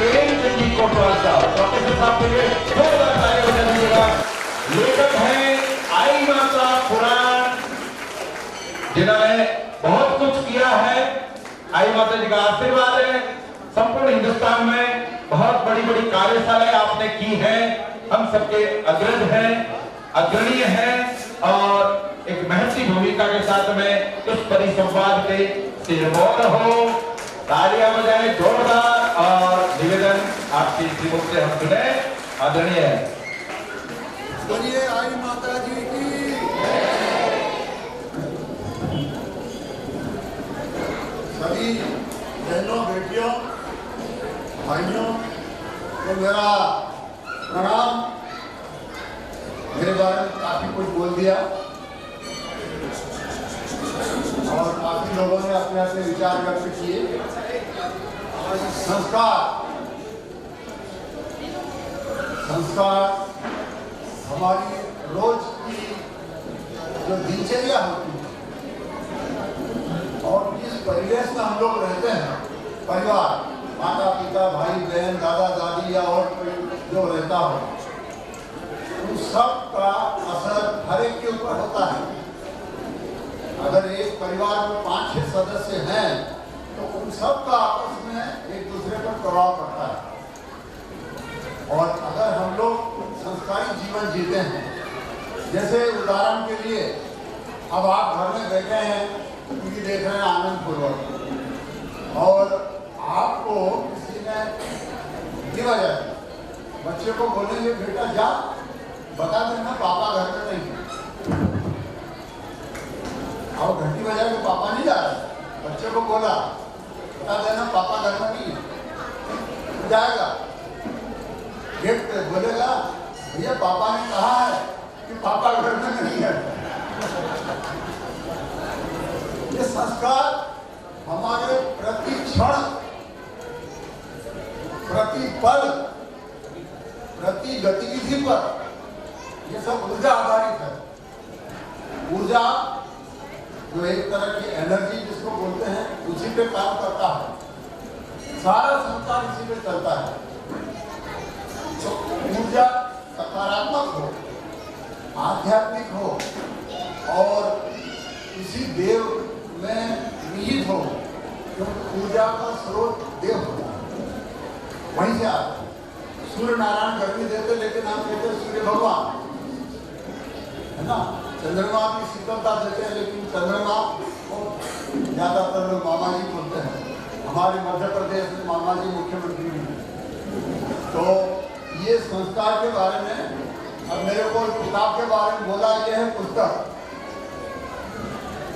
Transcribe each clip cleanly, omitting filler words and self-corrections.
प्रेमचंद जी कोटवाल साहब, प्रोफेसर साहब के लिए जोरदार तालियां बजा दीजिएगा। लेखक हैं आई माता पुराण, जिन्होंने बहुत कुछ किया है। आई माता जी का आशीर्वाद है, संपूर्ण हिंदुस्तान में बहुत बड़ी बड़ी कार्यशालाएं आपने की है, हम सबके अग्रज हैं, अग्रणीय हैं और एक महती भूमिका के साथ में इस परिसंवाद के सिरमौर हो। तालियां बजाएं जोरदार और निवेदन आपकी श्रीमुख से हम सुने। आदरणीय है, बोलिए आई माता जी की। सभी बहनों, बेटियों, भाइयों को मेरा प्रणाम। मेरे बारे में काफी कुछ बोल दिया और काफी लोगों ने अपने अपने विचार व्यक्त किए। संस्कार हमारी रोज की जो दिनचर्या होती है और जिस परिवेश में हम लोग रहते हैं, परिवार, माता पिता, भाई बहन, दादा दादी या और कोई जो रहता हो, उन सब का असर हर एक के ऊपर होता है। अगर एक परिवार में 5-6 सदस्य हैं तो उन सब का आपस में एक दूसरे पर प्रभाव पड़ता है। और अगर हम लोग संस्कारी जीवन जीते हैं, जैसे उदाहरण के लिए अब आप घर में बैठे हैं, टीवी देख रहे हैं आनंद पूर्वक, और आपको किसी ने दिया जाए, बच्चे को बोलेंगे बेटा जा बता देना पापा घर में नहीं है। और घंटी बजा के पापा नहीं जा रहे, बच्चे को बोला बता देना पापा घर में नहीं है, जाएगा गेट पे बोलेगा भैया पापा ने कहा है कि पापा घर में नहीं है। ये संस्कार हमारे प्रति क्षण, प्रति पल, प्रति गतिविधि पर ये सब ऊर्जा आधारित है। ऊर्जा जो एक तरह की एनर्जी जिसको बोलते हैं, उसी पे काम करता है। सारा संसार इसी पे चलता है। तो ऊर्जा सकारात्मक हो, आध्यात्मिक हो और इसी देव में निहित हो, क्योंकि ऊर्जा का स्रोत देव होता है, वहीं से आता है। सूर्य नारायण गर्मी देते, लेकिन हम कहते हैं सूर्य भगवान है ना। चंद्रमा की शीतलता देते हैं, लेकिन चंद्रमा को ज्यादातर लोग मामा जी बोलते हैं। हमारे मध्य प्रदेश में मामा जी मुख्यमंत्री हैं। तो ये संस्कार के बारे में, अब मेरे को किताब के बारे में बोला, ये है पुस्तक।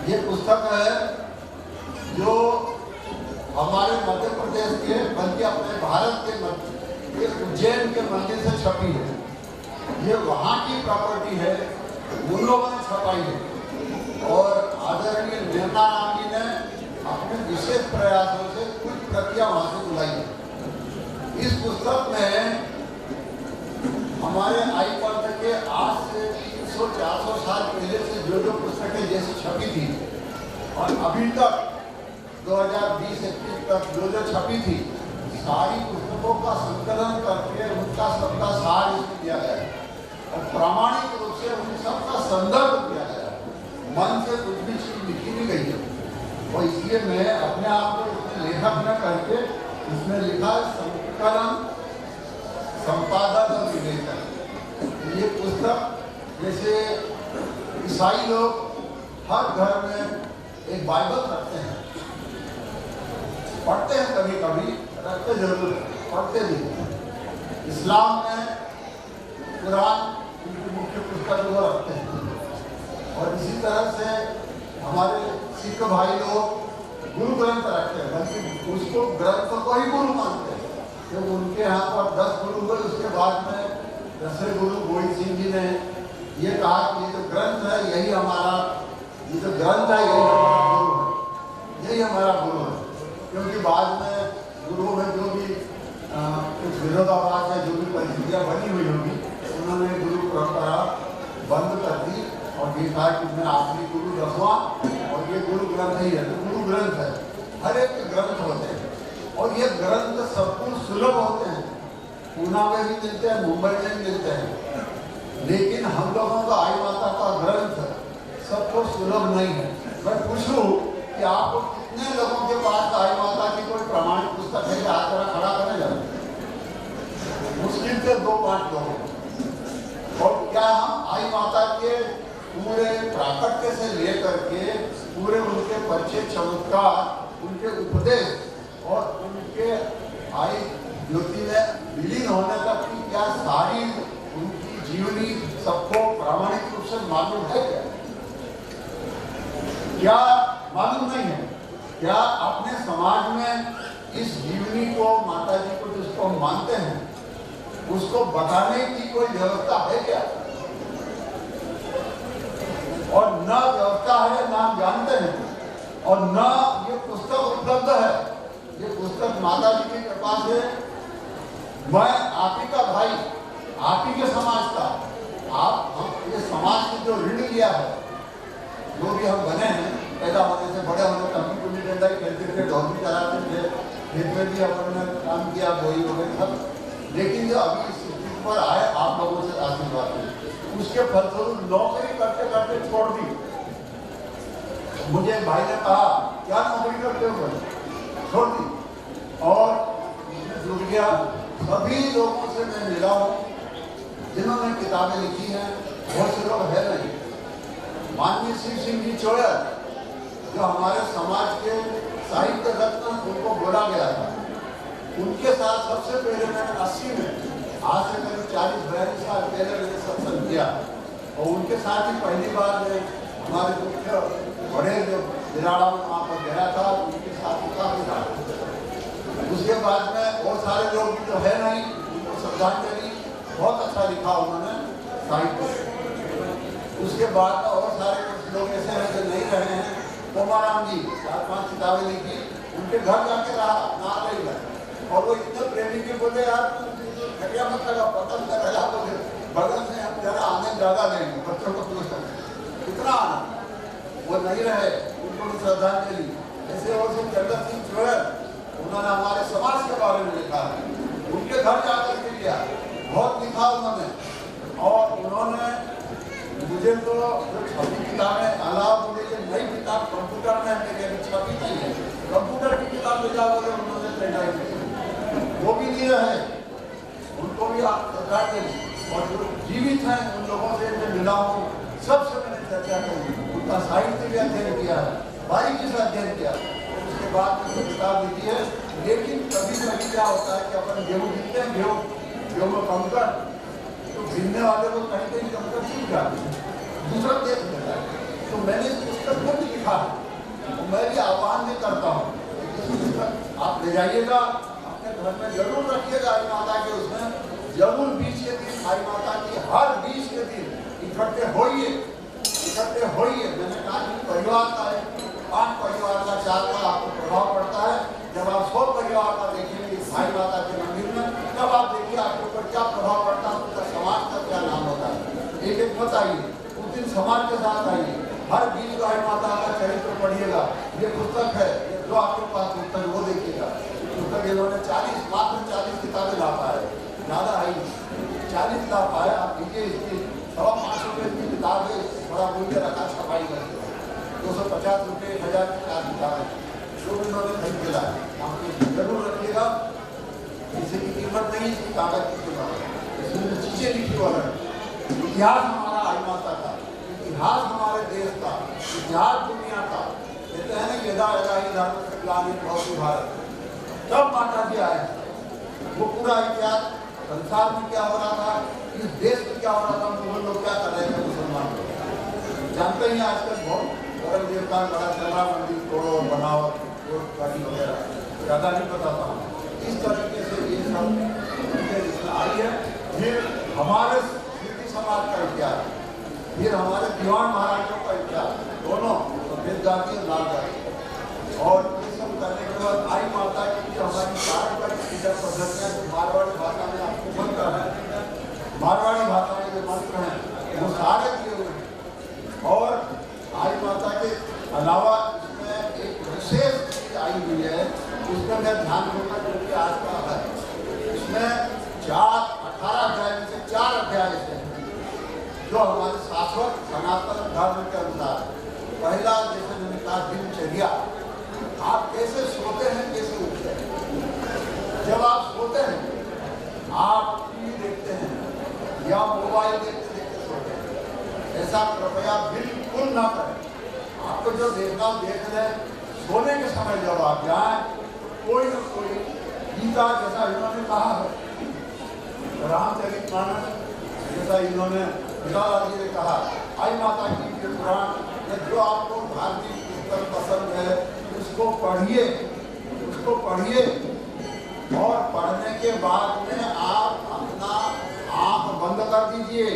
ये पुस्तक है जो हमारे मध्य प्रदेश के, बल्कि अपने भारत के उज्जैन के मंदिर से छपी है। ये वहाँ की प्रॉपर्टी है, उन लोगों ने छपाई है। और आदरणीय नेता राम जी ने अपने विशेष प्रयासों से कुछ प्रतियां वहाँ से बुलाई है। इस पुस्तक में हमारे आई पंथ के आज से 300-400 साल पहले से जो पुस्तकें जैसी छपी थी और अभी तक 2020-21 तक जो छपी थी, सारी पुस्तकों का संकलन करके उनका सबका सार इसमें दिया गया है और प्रामाणिक रूप से उन सबका संदर्भ दिया गया है। मन से कुछ भी चीज लिखी नहीं गई है। और इसलिए मैं अपने आप को इसमें लेखक न करके इसमें लिखा संकलन, संपादन और विवेचन। ये पुस्तक जैसे ईसाई लोग हर घर में एक बाइबल रखते हैं, पढ़ते हैं, कभी कभी रखते जरूर है, पढ़ते भी। इस्लाम में कुरान उनकी मुख्य पुस्तक वो रखते हैं। और इसी तरह से हमारे सिख भाई लोग गुरु ग्रंथ रखते हैं, बल्कि उसको ग्रंथ को ही गुरु मानते हैं। तो उनके यहाँ पर 10 गुरु हुए, उसके बाद में 10वें गुरु गोविंद सिंह जी ने ये कहा कि ये जो ग्रंथ है यही हमारा, ये जो ग्रंथ है यही हमारा गुरु है, यही हमारा गुरु है। क्योंकि बाद में गुरुओं में जो भी कुछ विरोधाभास है, जो भी परिस्थितियाँ बनी हुई होगी, उन्होंने गुरु परंपरा बंद कर दी और ये कहा कि मैं आखिरी गुरु 10वां और ये गुरु ग्रंथ ही है। तो गुरु ग्रंथ है, हर एक ग्रंथ होते हैं और ये ग्रंथ सबको सुलभ होते हैं, पूना में भी मिलते हैं, मुंबई में भी मिलते हैं, लेकिन हम लोगों का आई माता का ग्रंथ सबको सुलभ नहीं है। मैं पूछूं कि आपको कितने लोगों के पास आई माता की कोई प्रमाणित पुस्तक है? हाथ तरह खड़ा करने जाए, मुश्किल से 2-5 लोग। और क्या हम आई माता के पूरे प्राकट्य से लेकर के पूरे उनके परिचय, चमत्कार, उनके उपदेश और उनके आई ज्योति में विलीन होने तक की क्या सारी उनकी जीवनी सबको प्रामाणिक रूप से मालूम है? क्या मालूम नहीं है? क्या अपने समाज में इस जीवनी को, माता जी को जिसको मानते हैं, उसको बताने की कोई व्यवस्था है क्या? और न व्यवस्था है, न जानते हैं, और न ये पुस्तक उपलब्ध है। ये पुस्तक माता जी की कृपा से मैं आप ही का भाई, आप ही के समाज का, हम ये समाज की जो ऋण लिया है, जो भी हम बने हैं, पैदा होने से बड़े होने तक भी कुछ डंडा खेलते थे, ढोल भी चलाते थे, खेत में भी अपन ने काम किया, बोई वगैरह सब। लेकिन जो अभी इस स्थिति पर आए, आप लोगों से आशीर्वाद है, उसके फलस्वरूप नौकरी करते करते छोड़ दी। मुझे भाई ने कहा क्या नौकरी करते हो? छोड़ दी। और जुड़ गया। सभी लोगों से मैं मिला हूँ जिन्होंने किताबें लिखी हैं, बहुत से लोग है नहीं। माननीय श्री सिंह जी चोयर, जो हमारे समाज के साहित्य रत्न, उनको बोला गया था, उनके साथ सबसे पहले मैंने 80 में, आज से करीब 40-42 साल पहले मैंने सत्संग किया। और उनके साथ ही पहली बार मैं हमारे मुख्य बड़े जो दिराड़ा में वहाँ पर गया था, उनके साथ काफी था। उसके बाद में और सारे लोग भी जो है नहीं, उनको श्रद्धांजलि बहुत अच्छा लिखा उन्होंने साहित्य। उसके बाद और सारे कुछ लोग ऐसे हैं जो नहीं रहे हैं। कोमाराम जी 4-5 किताबें लिखी, उनके घर जाके रहा, ना रही गए। और वो इतने प्रेमी के बोले यार घटिया मत लगा, पसंद कर रहा, तो बगल में हम जरा आनंद ज्यादा लेंगे, बच्चों को पूछ सकते कितना आनंद। वो नहीं रहे, उनको श्रद्धांजलि। ऐसे और से जगत सिंह चोयर, उन्होंने हमारे समाज के बारे में लिखा, उनके घर जाकर के लिया, बहुत लिखा उन्होंने। और उन्होंने मुझे तो जो छपी किताबें अलावा मुझे जो नई किताब कंप्यूटर में मेरे अभी छपी नहीं है, कंप्यूटर की किताब ले जाओ, उन्होंने प्रिंट वो भी दिए है, उनको भी आप श्रद्धांजलि। और जो जीवित हैं उन लोगों से मैं मिला हूँ, सबसे मैंने चर्चा करी, उनका साहित्य भी अध्ययन किया है, बारीकी से अध्ययन किया। उसके बाद में किताब लिखी है। लेकिन कभी कभी क्या होता है कि अपन गेहूँ बीनते हैं, गेहूँ में कंकर, तो बीनने वाले को कहीं कहीं कंकर छूट जाते हैं, दूसरा देख लेता है। तो मैंने इस पुस्तक को भी लिखा है, तो मैं भी आह्वान भी करता हूँ, पुस्तक आप ले जाइएगा, अपने घर में जरूर रखिएगा। आई माता के उसमें जरूर 20 के दिन आई माता की हर 20 के दिन इकट्ठे होइए। मैंने कहा कि परिवार का है, 5 परिवार का, 4 का आपको प्रभाव पड़ता है। जब आप 100 परिवार का देखेंगे आई माता के मंदिर में, तब आप देखिए आपके ऊपर क्या प्रभाव पड़ता है, उनका समाज का क्या नाम होता है। एक मत आइए, उस दिन समाज के साथ आइए, हर 20 आई माता का चरित्र पढ़िएगा। ये पुस्तक है, जो आपके पास पुस्तक वो देखिएगा। पुस्तक इन्होंने 40 किताबें ला पाए, ज़्यादा आई 40 ला पाए। आप लीजिए, इसकी 500 रुपये की किताब है, बड़ा मूल्य रखा छपाई करके, 250 रुपये 1000 की 4 किताबें जो इन्होंने खरीद के लाए, आप जरूर रखिएगा। इसी की कीमत नहीं, इसकी कागज की कीमत, इसमें चीजें लिखी वाला है। इतिहास हमारा आई माता का, इतिहास हमारे देश का, इतिहास दुनिया का। कहते हैं ना, यदा यदा ही धर्म से ग्लानिर्भवति भवति भारत, तब माता जी आए। वो पूरा इतिहास, संसार में क्या हो रहा था, इस देश में क्या हो रहा था, मुगल लोग क्या कर रहे थे मुसलमान लोग, जानते ही आजकल बहुत बड़े देवता बड़ा चल रहा, मंदिर तोड़ो बनाओ, गाड़ी वगैरह, ज़्यादा नहीं बताता हूँ। इस तरीके से ये सब आई है। फिर हमारे सिद्धि समाज का इतिहास, फिर हमारे दीवान महाराजों का इतिहास, दोनों सफेद जाति और लाल जाति। और ये सब करने के बाद आई माता की जो हमारी पारंपरिक पूजा पद्धतियाँ, मारवाड़ी भाषा में आपको मंत्र है, मारवाड़ी भाषा में जो मंत्र हैं वो सारे किए हुए हैं। और आई माता के अलावा इसमें एक विशेष चीज आई हुई है, उसमें मैं ध्यान दूंगा सनातन धर्म के अनुसार पहला जैसे मैंने कहा दिनचर्या, आप कैसे सोते हैं, कैसे उठते हैं। जब आप सोते हैं आप टीवी देखते हैं या मोबाइल देखते देखते सोते हैं, ऐसा कृपया बिल्कुल ना करें। आपको जो देखना देख लें, सोने के समय जब आप जाए कोई न कोई गीता जैसा इन्होंने कहा है, रामचरितमानस जैसा इन्होंने जी ने कहा, आई माता की के पुराण, जो आपको धार्मिक पुस्तक पसंद है उसको पढ़िए, उसको पढ़िए। और पढ़ने के बाद में आप अपना आंख बंद कर दीजिए,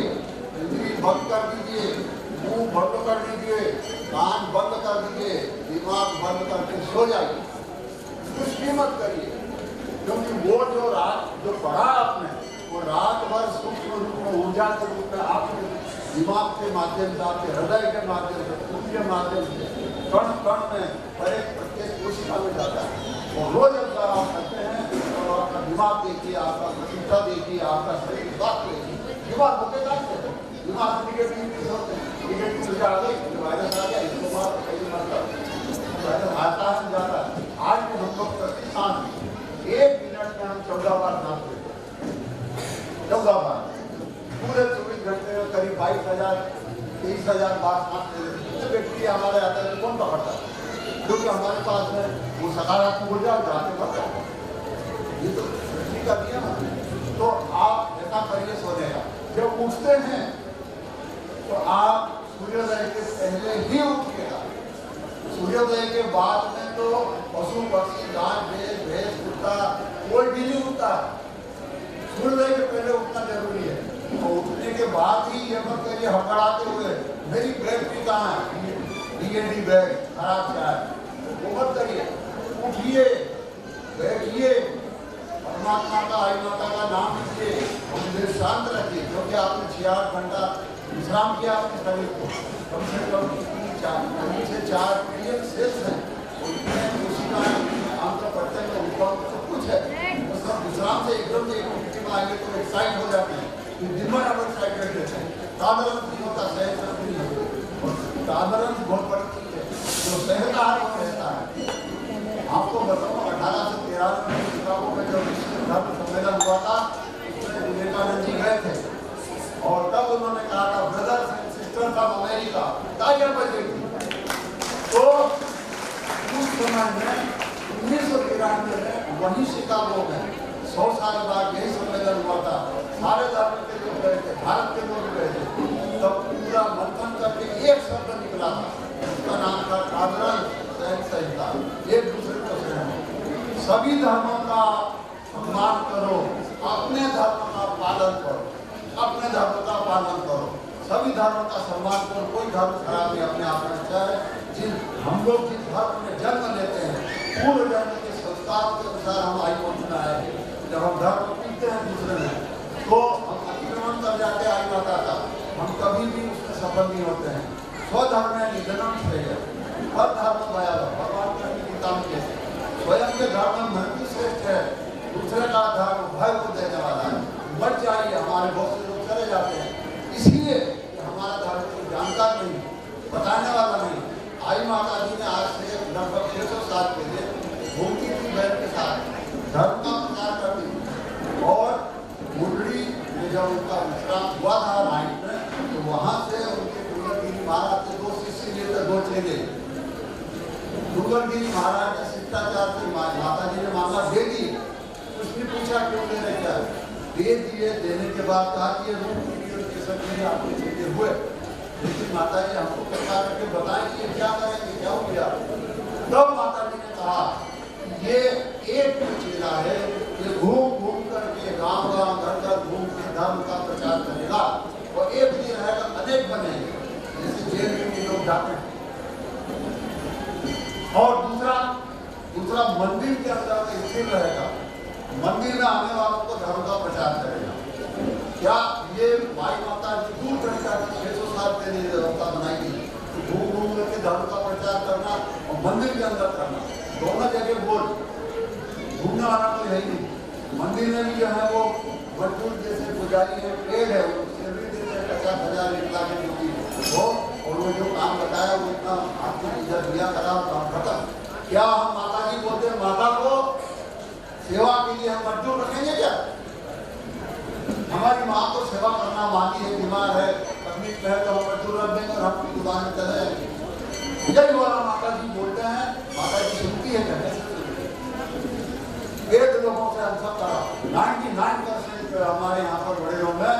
इंद्री बंद कर दीजिए, मुंह बंद कर दीजिए, कान बंद कर दीजिए, दिमाग बंद करके सो जाइए। कुछ भी मत करिए, क्योंकि वो जो रात जो पढ़ा आपने, वो रात भर सूक्ष्म रूप में ऊर्जा के रूप में आपके दिमाग के माध्यम से, आपके हृदय के माध्यम से, खून के माध्यम से कण कण में हर एक प्रत्येक कोशिका में जाता है। और रोज अगर आप करते हैं तो आपका दिमाग देखिए, आपका प्रतिष्ठा देखिए, आपका शरीर स्वास्थ्य देखिए। दिमाग होते जाते हैं, दिमाग निगेटिव होते हैं, निगेटिव ऊर्जा आ गई, वायरस आ गया, इसको बात कहीं मतलब आता है जाता है। आज भी हम लोग प्रति सांस 1 मिनट में हम 14 बार सांस लेते हैं, 14 बार। पूरे 24 घंटे में करीब 22,000-23,000 बार सांस ले लेते हैं। बैक्टीरिया हमारे आता है, कौन पकड़ता है? क्योंकि हमारे पास है वो सकारात्मक ऊर्जा जाते पड़ता है। ये तो सृष्टि का नियम है। तो आप ऐसा करिए सोने का। जब उठते हैं तो आप सूर्योदय के पहले ही उठिएगा। सूर्योदय के बाद में तो पशु पक्षी गाय भैंस कुत्ता कोई भी नहीं उठता। सूर्योदय के पहले उठना जरूरी है। तो उठने के बाद ही ये मत करिए हड़बड़ाते हुए मेरी बैटरी कहाँ है, डीएनडी बैग खराब क्या है, वो मत करिए। उठिए, बैठिए, परमात्मा का आई माता का नाम लीजिए और दिल शांत रखिए। क्योंकि आपने 6-8 घंटा विश्राम किया अपने शरीर को, कम से कम 3 से 4 ट्रिलियन सेल्स हैं, उनमें कोशिकाएं आंतरिक प्रत्यंग में उपभोग सब कुछ है। तो सब विश्राम से एकदम से एक्टिविटी में आगे तो एक्साइट हो जाते हैं। दिन भर आप एक्साइटेड रहते हैं, साधारण नहीं होता, सहज नहीं होता। और साधारण बहुत बड़ी चीज है, जो सहता है वो रहता है। आपको बताऊँ 18 से 13 में शिकागो में जब विश्व धर्म सम्मेलन हुआ था, उसमें विवेकानंद जी गए थे और तब उन्होंने कहा था brothers and sisters of America, तालियां बजेगी। तो उस समय में 1993 में वही शिकागो में 100 साल बाद यही सम्मेलन हुआ था। सारे धर्म के लोग गए थे, भारत के लोग गए थे। तब पूरा मंथन करके एक शब्द निकला था, उसका नाम था टॉलरेंस एंड संहिता, एक दूसरे को सहना। सभी धर्मों का सम्मान करो, अपने धर्म का पालन करो, अपने धर्म का पालन करो, सभी धर्मों का सम्मान करो। कोई धर्म खराब नहीं अपने आप में अच्छा है। हम लोग जिस धर्म में जन्म लेते हैं, पूर्व जन्म के संस्कारों के अनुसार हम आयु पहुंचना है। जब हम धर्म पीते हैं दूसरे में तो हम अतिक्रमण कर जाते हैं आयु माता का, हम कभी भी उसमें सफल नहीं होते हैं। स्वधर्म में निधनम श्रेय, हर धर्म भयावह, भगवान की गीता में कहते हैं स्वयं के धर्म में मृत्यु श्रेष्ठ है, दूसरे का धर्म भय को देने वाला है। मर जाइए, हमारे बहुत से लोग चले जाते हैं इसलिए हमारा धर्म कोई जानकार नहीं, बताने वाला नहीं। आई माता जी ने आज से लगभग 600 साल पहले घूमती थी बहन के साथ, धर्म का प्रचार करती। और मुंडरी में जब उनका विश्राम हुआ था नाइट में, तो वहाँ से उनके डूंगरगिरी महाराज के 2 शिष्य लेकर 2 चेले। डूंगरगिरी महाराज ने शिष्टाचार से माता जी ने मांगा दे दी। उसने पूछा क्यों दे रहे, क्या दे दिए। देने के बाद कहा कि ये रूप चीजें आपके चेले हुए, लेकिन माता जी हमको कृपा करके बताएं कि ये क्या करेंगे, क्या हो गया। तब माता जी ने कहा ये एक चेला है, ये घूम घूम करके गांव-गांव घर-घर घूम के धर्म का प्रचार करेगा और एक दिन रहेगा अनेक बनेंगे, जैसे जेल में लोग जाते हैं। और दूसरा मंदिर के अंदर स्थिर रहेगा, मंदिर में आने वालों को धर्म का प्रचार करेगा। क्या ये माई माता जी दूर करता 600 साल पहले व्यवस्था बनाई गई, घूम घूम करके धर्म का प्रचार करना और मंदिर के अंदर करना, दोनों जगह बोल। घूमने वाला कोई है ही नहीं। मंदिर में भी जो है वो मजदूर जैसे पुजारी है, पेड़ है, उससे भी देते हैं 50,000 1 लाख की वो और वो जो काम बताया वो इतना आपको इज्जत दिया करा और काम खत्म। क्या हम माता जी बोलते हैं माता को सेवा के लिए हम मजदूर रखेंगे क्या? हमारी माँ को सेवा करना मानी है, बीमार है, तकलीफ में है, तो हम मजदूर रख देंगे और हम दुकान में चले जाएंगे। यही वाला माता जी बोलते हैं, माता जी सुनती है कहने से वेद लोगों से हम सब करा 99% हमारे यहाँ पर बड़े लोग हैं,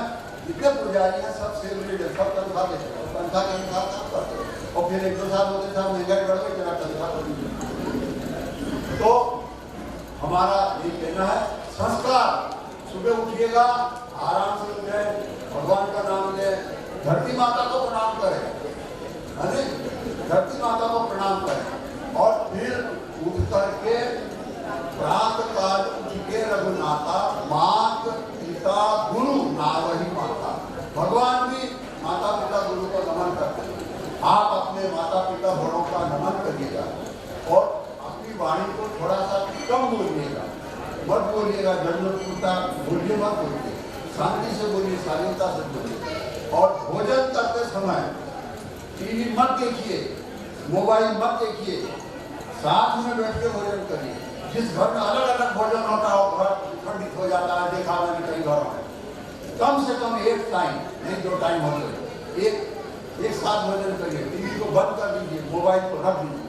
जितने पुजारी हैं सब सेवरेट है, सब तनख्वाह देते हैं, तनख्वाह के अनुसार काम करते हैं। और फिर 1-2 साल होते साहब महंगाई बढ़ गई, जरा तनख्वाह बढ़ गई। तो हमारा ये कहना है संस्कार, सुबह उठिएगा, आराम से उठे, भगवान का नाम ले, धरती माता को प्रणाम करें, है धरती माता को प्रणाम करें और फिर उठ करके प्रात काल उठ के रघुनाथा मात पिता गुरु नावही माता। भगवान भी माता पिता गुरु को नमन करते हैं। आप अपने माता पिता बड़ों का नमन करिएगा और अपनी वाणी को थोड़ा सा कम बोलिएगा, मत बोलिएगा झंझटपूर्ता बोलिए, मत बोलिए, शांति से बोलिए, शालीनता से बोलिए। और भोजन करते समय टीवी मत देखिए, मोबाइल मत देखिए, साथ में बैठ के भोजन करिए। जिस घर में अलग अलग भोजन होता है वो घर खंडित हो जाता है, देखा मैंने कई घरों में। कम से कम एक टाइम, नहीं 2 टाइम होते, एक साथ भोजन करिए। टीवी को बंद कर दीजिए, मोबाइल को रख दीजिए,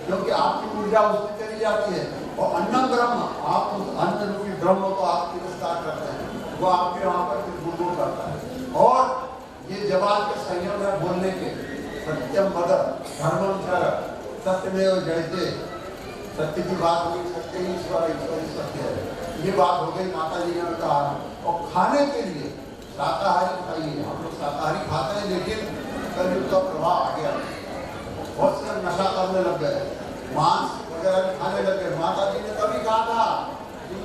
क्योंकि आपकी ऊर्जा उसमें चली जाती है। और अन्नम ब्रह्म, आप उस अन्न रूपी ब्रह्म को आप तिरस्कार करते हैं, वो आपके वहाँ पर गुणगुण करता है। और ये जवाब के संयम है बोलने के, सत्यम वद धर्मम चर सत्यमेव जयते, सत्य की बात हुई, सत्य ही ईश्वर, ईश्वर ही सत्य है। ये बात हो गई माता जी ने कहा। और खाने के लिए शाकाहारी खाइए, हम लोग शाकाहारी खाते हैं, लेकिन कलयुग का प्रभाव आ गया, बहुत से नशा करने लग गए, मांस वगैरह खाने लग गए। माता जी ने कभी कहा था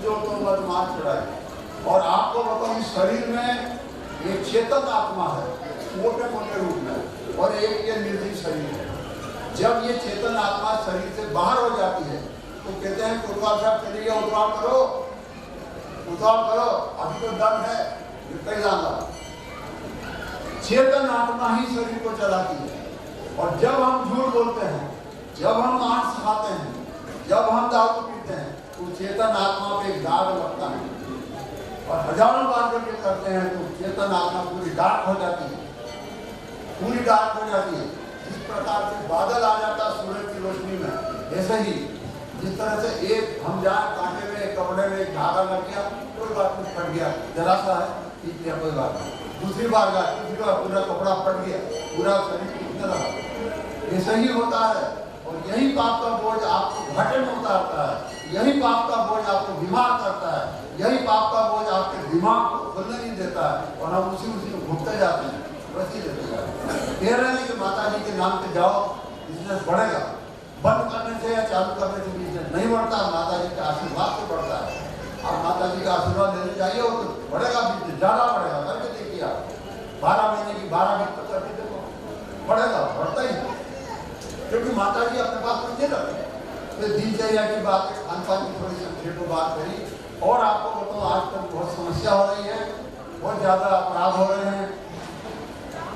जो तो मत मांस चढ़ाए। और आपको बताओ इस शरीर में एक चेतन आत्मा है मोटे मोटे रूप में, और एक ये निर्जीव शरीर है। जब ये चेतन आत्मा शरीर से बाहर हो जाती है तो कहते हैं कोतवाल साहब चलिए उतराव करो, उतराव करो, अभी तो दम है, निकल जाना। चेतन आत्मा ही शरीर को चलाती है। और जब हम झूठ बोलते हैं, जब हम मांस खाते हैं, जब हम दारू पीते हैं, तो चेतन आत्मा पे एक दाग लगता है। और हजारों बार जब ये करते हैं तो चेतन आत्मा पूरी डार्क हो जाती है, पूरी डार्क हो जाती है। जिस प्रकार से बादल आ जाता है सूरज की रोशनी में, ऐसे ही जिस तरह से एक हम जाए कांटे में कपड़े में एक धागा लग गया, कोई बात नहीं, फट गया, जरा सा है, ठीक है, कोई बात नहीं। दूसरी बार गया, दूसरी बार पूरा कपड़ा फट गया, पूरा शरीर टूटने लगा। ऐसे ही होता है। और यही पाप का बोझ आपको घटे में उतारता है, यही पाप का बोझ आपको बीमार करता है, यही पाप का बोझ आपके दिमाग को खुलने नहीं देता है। और हम उसी में घूमते जाते हैं, वैसे देते जाते हैं। कह रहे हैं कि माता जी के नाम पे जाओ, बिजनेस बढ़ेगा। बंद करने से या चालू करने से बिजनेस नहीं बढ़ता, माता जी के आशीर्वाद से बढ़ता है। आप माता जी का आशीर्वाद लेने जाइए और तो बढ़ेगा बिजनेस, ज़्यादा बढ़ेगा। करके देखिए आप 12 महीने की 12 बीत करके देखो, बढ़ेगा, बढ़ता ही, क्योंकि माता जी अपने पास कुछ नहीं रखते। तो दिनचर्या की बात है, खान पान की थोड़ी संक्षेप में बात करी। और आपको बताओ आजकल बहुत समस्या हो रही है, बहुत ज़्यादा अपराध हो रहे हैं।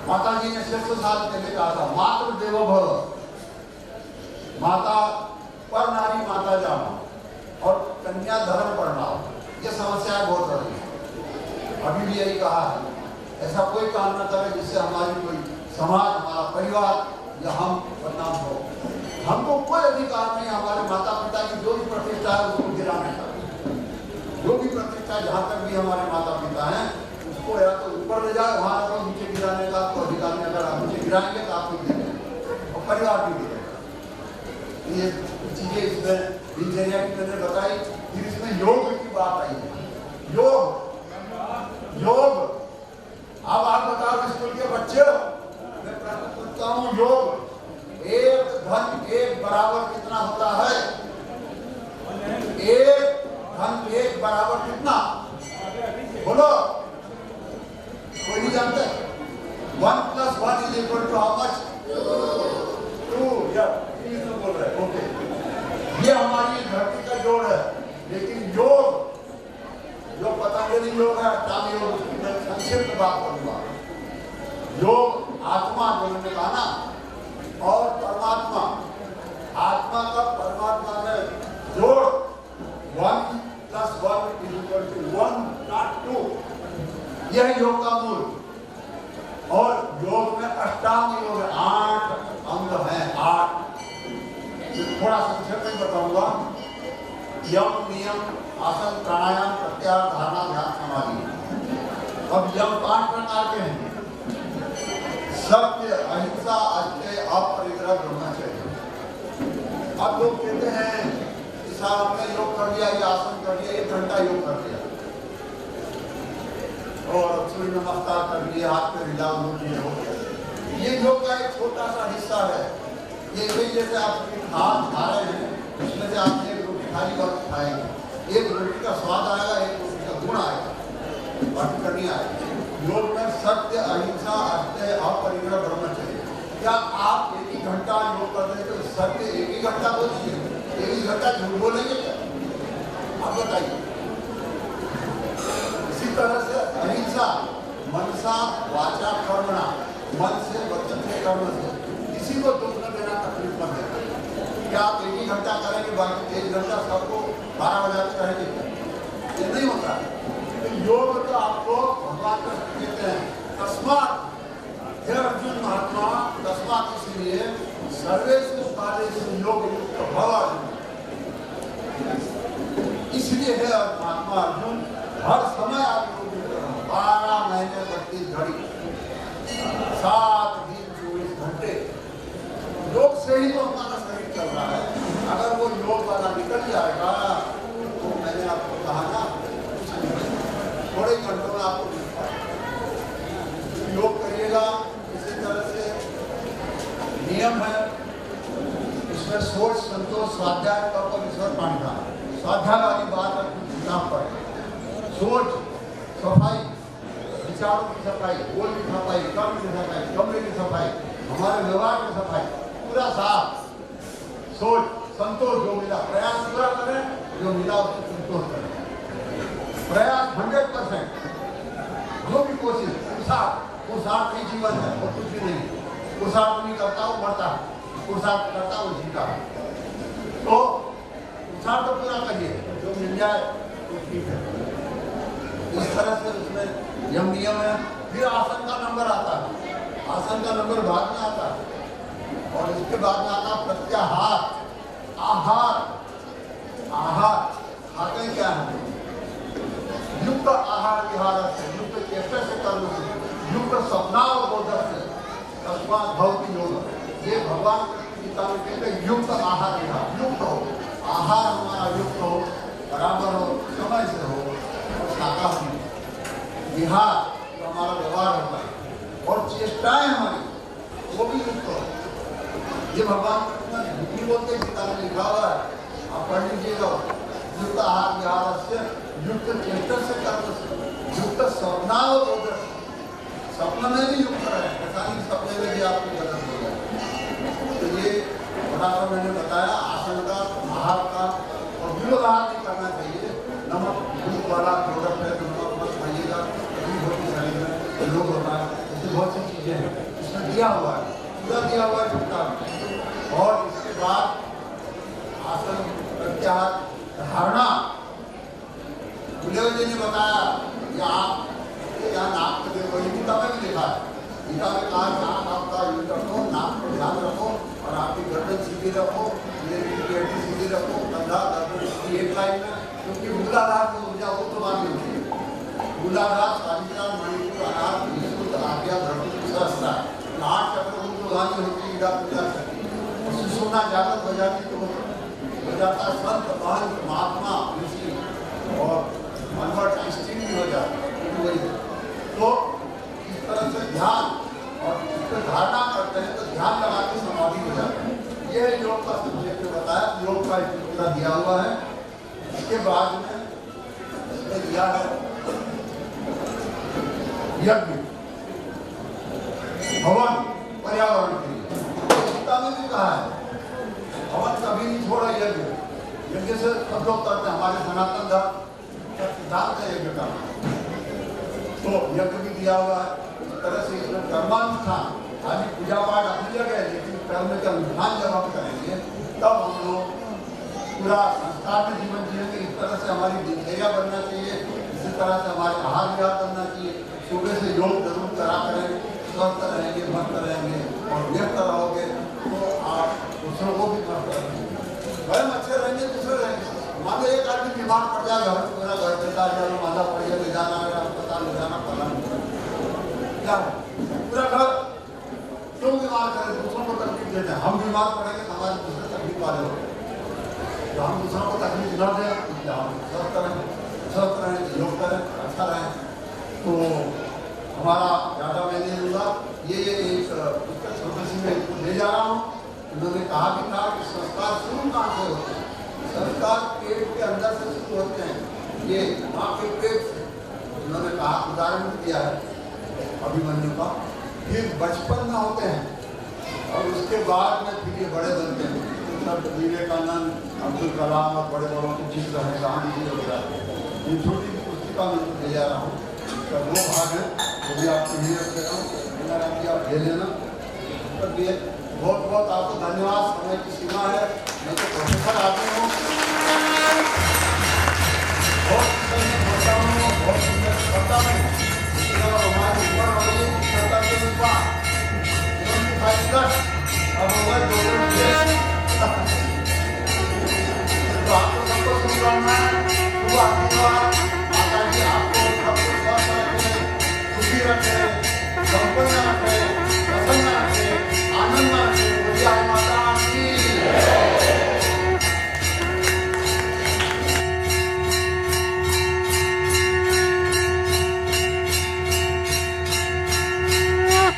माता जी ने 600 साल पहले कहा था मातृ देवो भव, माता पर नारी माता जानो, और कन्या धर्म पढ़ाओ। ये समस्याएं बहुत हो रही है। अभी भी यही कहा है, ऐसा कोई काम न करे जिससे हमारी कोई समाज, हमारा परिवार या हम बदनाम हो। हमको कोई अधिकार नहीं हमारे माता पिता की जो भी प्रतिष्ठा है उसको गिराने का। जो भी प्रतिष्ठा जहाँ तक भी हमारे माता पिता हैं उसको या तो ऊपर ले जाए, वहाँ को नीचे गिराने का आपको अधिकार नहीं। अगर आप नीचे गिराएंगे तो आपको गिरेगा और परिवार भी गिरेगा। ये चीजें इसमें दिनचर्या की मैंने बताई। फिर इसमें योग की बात आई है। योग अब आप बताओ स्कूल के बच्चे, मैं प्रश्न पूछता हूँ, योग एक धन एक बराबर कितना होता है? एक धन एक बराबर कितना? बोलो, कोई नहीं जानते? 1 + 1 = how much? 2 या 3 तो बोल रहे, ओके। ये हमारी धरती का जोड़ है। लेकिन योग जो पतंजलि योग है, अष्टांग योग, उसकी मैं संक्षिप्त बात करूंगा। योग आत्मा जो मैंने कहा ना, और परमात्मा, आत्मा का परमात्मा में जोड़ 1 + 1 = 1 not 2, यह योग का मूल। और योग में अष्टांग योग है, 8 अंग हैं, 8। थोड़ा संक्षेप में बताऊंगा। यम, नियम, आसन, प्राणायाम, प्रत्याहार, धारणा, ध्यान, समाधि। अब यम 5 प्रकार के हैं। सत्य, अहिंसा, अस्तेय, अपरिग्रह, ब्रह्मचर्य। अब लोग कहते हैं कि साहब हमने योग कर लिया, ये आसन कर लिया, 1 घंटा योग कर लिया और सूर्य नमस्कार कर लिए, हाथ पे हिला हो गया। ये योग का एक छोटा सा हिस्सा है। ये जैसे आप हाथ खा रहे हैं, उसमें से आप 1 रोटी खाली वक्त खाएंगे, 1 रोटी का स्वाद आएगा, 1 रोटी का गुण आएगा, बाकी करनी आएगी। योग में सत्य, अहिंसा, अस्तेय, अपरिग्रह, ब्रह्मचर्य। क्या आप 1 घंटा योग कर रहे तो सत्य 1 घंटा बोलिए, 1 घंटा झूठ बोलेंगे क्या? आप बताइए। इसी तरह से अहिंसा, मनसा वाचा कर्मणा, मन से, वचन से, कर्म से, किसी को दुख न देना, तकलीफ मत देना। क्या आप 1 ही घंटा करेंगे, बाकी 1 घंटा सबको 12 बजा के करेंगे? ये नहीं होता। तो योग तो आपको भगवान का कहते हैं, तस्मात् हे अर्जुन महात्मा, तस्मात् इसलिए सर्वेषु कालेषु योग युक्त भव। इसलिए है महात्मा अर्जुन, हर समय आप योग युक्त रहो। 12 महीने 32 घड़ी, 7 दिन 24 घंटे योग से ही तो हमारा शरीर चल रहा है। अगर वो योग वाला निकल जाएगा तो मैंने आपको कहा ना, थोड़े घंटों में आपको मिल पाएगा। योग करिएगा। इसी तरह से नियम है, इसमें सोच, संतोष, स्वाध्याय, तप और ईश्वर पांडा। स्वाध्याय वाली बात है, किताब पढ़े। सोच, सफाई, विचारों की सफाई, बोल की सफाई, कर्म की सफाई, कमरे की सफाई, हमारे व्यवहार की सफाई, पूरा साफ। सोच, संतोष, जो मिला प्रयास पूरा करें, जो मिला उसको संतोष करें। प्रयास 100%, जो भी कोशिश, पुरुषार्थ ही जीवन है और कुछ भी नहीं। पुरुषार्थ नहीं करता वो मरता है, पुरुषार्थ करता वो जीता है। तो पुरुषार्थ तो पूरा करिए, जो मिल जाए तो ठीक है। इस तरह से उसमें यम नियम है। फिर आसन का नंबर आता है, आसन का नंबर बाद में आता है और इसके बाद में आता है प्रत्याहार, आहार। आहार खाते क्या है? युक्त आहार विहार से, युक्त चेष्टा से, कर्म से, युक्त स्वप्नावबोध से, तस्मात् भवति योग। ये भगवान गीता में कहते हैं युक्त आहार विहार। युक्त हो, आहार हमारा युक्त हो, बराबर हो, समय से हो और शाकाहारी विहार तो हमारा व्यवहार होता है और चेष्टाएं हमारी वो भी युक्त हो। ये भगवान हिंदी बोलते गीता में लिखा हुआ है, आप पढ़ लीजिएगा। युक्त आहार विहार से, युक्त चेष्टा से, कर्म से, युक्त स्वप्नावबोध से, स्वप्न में भी युक्त रहे, ऐसा नहीं सपने में भी आपको गलत हो जाए। तो ये थोड़ा सा मैंने बताया आसन का, आहार का, और विरोधाहार नहीं करना चाहिए। नमक दूध वाला प्रोडक्ट है, नमक मत खाइएगा, कभी बहुत शरीर में रोग होता है। ऐसी बहुत सी चीजें हैं इसमें दिया हुआ है, पूरा दिया हुआ है चुपता में। और इसके बाद आसन, प्रत्याहार, धारणा। गुलेव जी ने बताया कि आप यहाँ नाक पे देखो, ये गीता में भी लिखा है। गीता में कहा नाक आपका यूज रखो, नाक पर ध्यान रखो और आपकी गर्दन सीधी रखो, ये पेटी सीधी रखो, कंधा गर्दन सीधी एक लाइन में। क्योंकि मूलाधार की ऊर्जा वो तो बात होती है। मूलाधार, स्वादिष्ठान, मणिपुर, अनाहत, विशुद्ध, आज्ञा, भ्रमण, सहस्त्र, 8 चक्र ऊर्ध्वगामी होती है, ईड़ा पूजा शक्ति। और सुषुम्ना जागृत हो जाती तो हो जाता संत, महंत, महात्मा, ऋषि और कन्वर्ट स्थिर भी हो जाता है। तो इस तरह से ध्यान और इस पर धारणा करते हैं तो ध्यान लगा के समाधि हो जाता है। यह योग का संक्षेप में बताया, योग का पूरा दिया हुआ है। इसके बाद में इसमें दिया है यज्ञ, हवन, पर्यावरण के लिए। गीता में भी कहा है हवन कभी नहीं छोड़ा। यज्ञ, यज्ञ से सब लोग करते हैं, हमारे सनातन धर्म सिद्धांत है यज्ञ का। तो यज्ञ भी दिया हुआ है। इस तरह से इसमें कर्मानुष्ठान, खाली पूजा पाठ अपनी जगह है, लेकिन कर्म का विधान जब हम करेंगे तब हम लोग पूरा संस्कार में जीवन जिएंगे। इस तरह से हमारी दिनचर्या बनना चाहिए, इसी तरह से हमारे आहार विहार बनना चाहिए। सुबह से योग जरूर करा करें, स्वस्थ रहेंगे, मस्त रहेंगे और व्यस्त रहोगे तो आप दूसरों को भी मस्त रहेंगे, स्वयं अच्छे रहेंगे, दूसरे रहेंगे। मान लो एक आदमी बीमार पड़ जाएगा, पूरा घर बेकार जाना, मादा पड़ जाए, ले जाना है अस्पताल, ले जाना पड़ा क्या पूरा घर क्यों बीमार करें, दूसरों को तकलीफ देते हैं। हम बीमार पड़ेंगे तो हमारे दूसरे तकलीफ वाले होंगे, तो हम दूसरों को तकलीफ न दें, इसलिए हम स्वस्थ रहें, योग करें, अच्छा रहें। तो हमारा ज़्यादा मैं नहीं लूँगा, ये एक पुस्तक छोटी सी मैं इसको ले जा रहा हूँ। उन्होंने कहा भी था कि संस्कार शुरू कहाँ से होते हैं, संस्कार पेट के अंदर से शुरू होते हैं, ये माँ के पेट से। उन्होंने कहा, उदाहरण भी दिया है अभिमन्यु का, फिर बचपन में होते हैं और उसके बाद में फिर ये बड़े बनते हैं। मतलब विवेकानंद, अब्दुल कलाम और बड़े बड़ों के चित्र हैं, गांधी जी वगैरह। ये छोटी सी पुस्तिका मैं ले जा रहा हूँ, इसका 2 भाग है, वो भी आपको नहीं रख देता हूँ, आप ले लेना। बहुत बहुत आपको धन्यवाद। समय की सीमा है, मैं तो प्रोफेसर आदमी हूँ, बहुत बोलता हूँ, बहुत